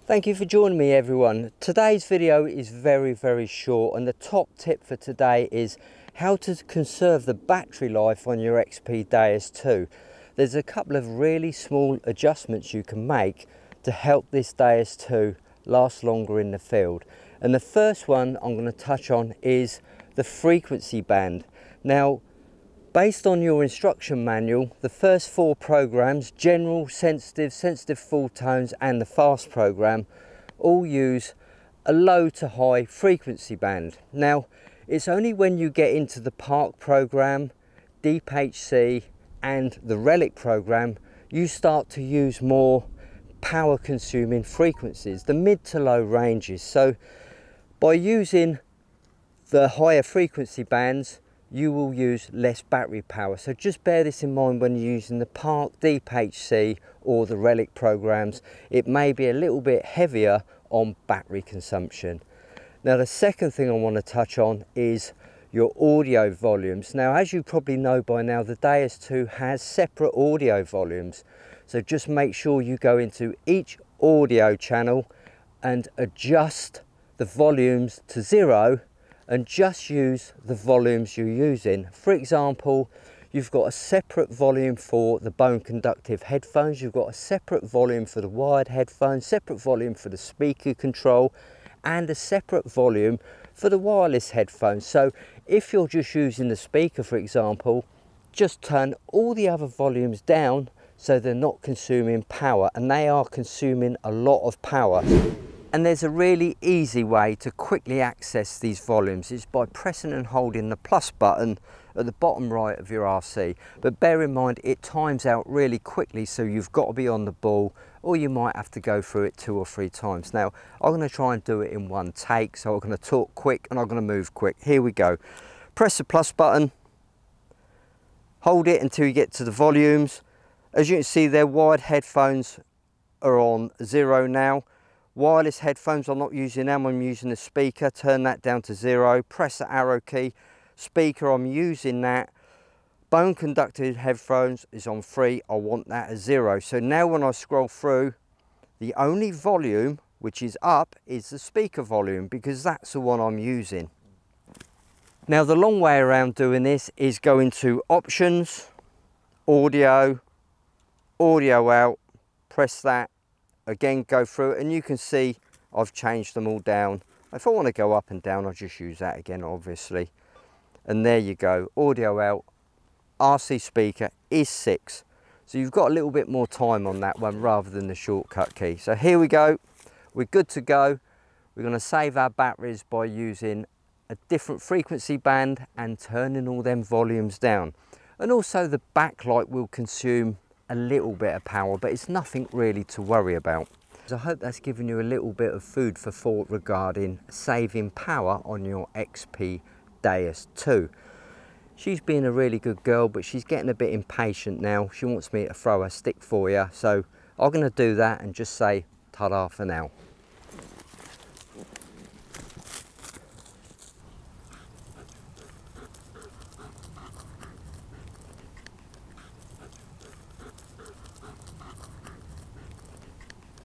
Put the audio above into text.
Thank you for joining me, everyone. Today's video is very short, and the top tip for today is how to conserve the battery life on your XP Deus 2. There's a couple of really small adjustments you can make to help this Deus 2 last longer in the field. And the first one I'm going to touch on is the frequency band. Now, based on your instruction manual, the first 4 programs, general, sensitive full tones and the fast program, all use a low to high frequency band. Now, it's only when you get into the Park program, Deep HC and the Relic program, you start to use more power consuming frequencies, the mid to low ranges. So by using the higher frequency bands, you will use less battery power. So just bear this in mind when you're using the Park, Deep HC or the Relic programs. It may be a little bit heavier on battery consumption. Now, the second thing I want to touch on is your audio volumes. Now, as you probably know by now, the Deus 2 has separate audio volumes. So just make sure you go into each audio channel and adjust the volumes to 0 and just use the volumes you're using. For example, you've got a separate volume for the bone conductive headphones, you've got a separate volume for the wired headphones, separate volume for the speaker control, and a separate volume for the wireless headphones. So if you're just using the speaker, for example, just turn all the other volumes down so they're not consuming power, and they are consuming a lot of power. And there's a really easy way to quickly access these volumes. It's by pressing and holding the plus button at the bottom right of your RC. But bear in mind, it times out really quickly, so you've got to be on the ball, or you might have to go through it 2 or 3 times. Now, I'm going to try and do it in one take, so I'm going to talk quick and I'm going to move quick. Here we go. Press the plus button, hold it until you get to the volumes. As you can see, their wired headphones are on 0 now. Wireless headphones, I'm not using them, I'm using the speaker. Turn that down to 0, press the arrow key. Speaker, I'm using that. Bone conductive headphones is on 3, I want that at 0. So now when I scroll through, the only volume which is up is the speaker volume, because that's the one I'm using. Now, the long way around doing this is going to options, audio, audio out, press that. Again, go through it, and you can see I've changed them all down. If I want to go up and down, I'll just use that again, obviously. And there you go, audio out, RC speaker is 6. So you've got a little bit more time on that one rather than the shortcut key. So here we go, we're good to go. We're going to save our batteries by using a different frequency band and turning all them volumes down. And also the backlight will consume a little bit of power, but it's nothing really to worry about. So I hope that's given you a little bit of food for thought regarding saving power on your XP Deus 2. She's been a really good girl, but she's getting a bit impatient now. She wants me to throw a stick for you, so I'm going to do that and just say ta-da for now.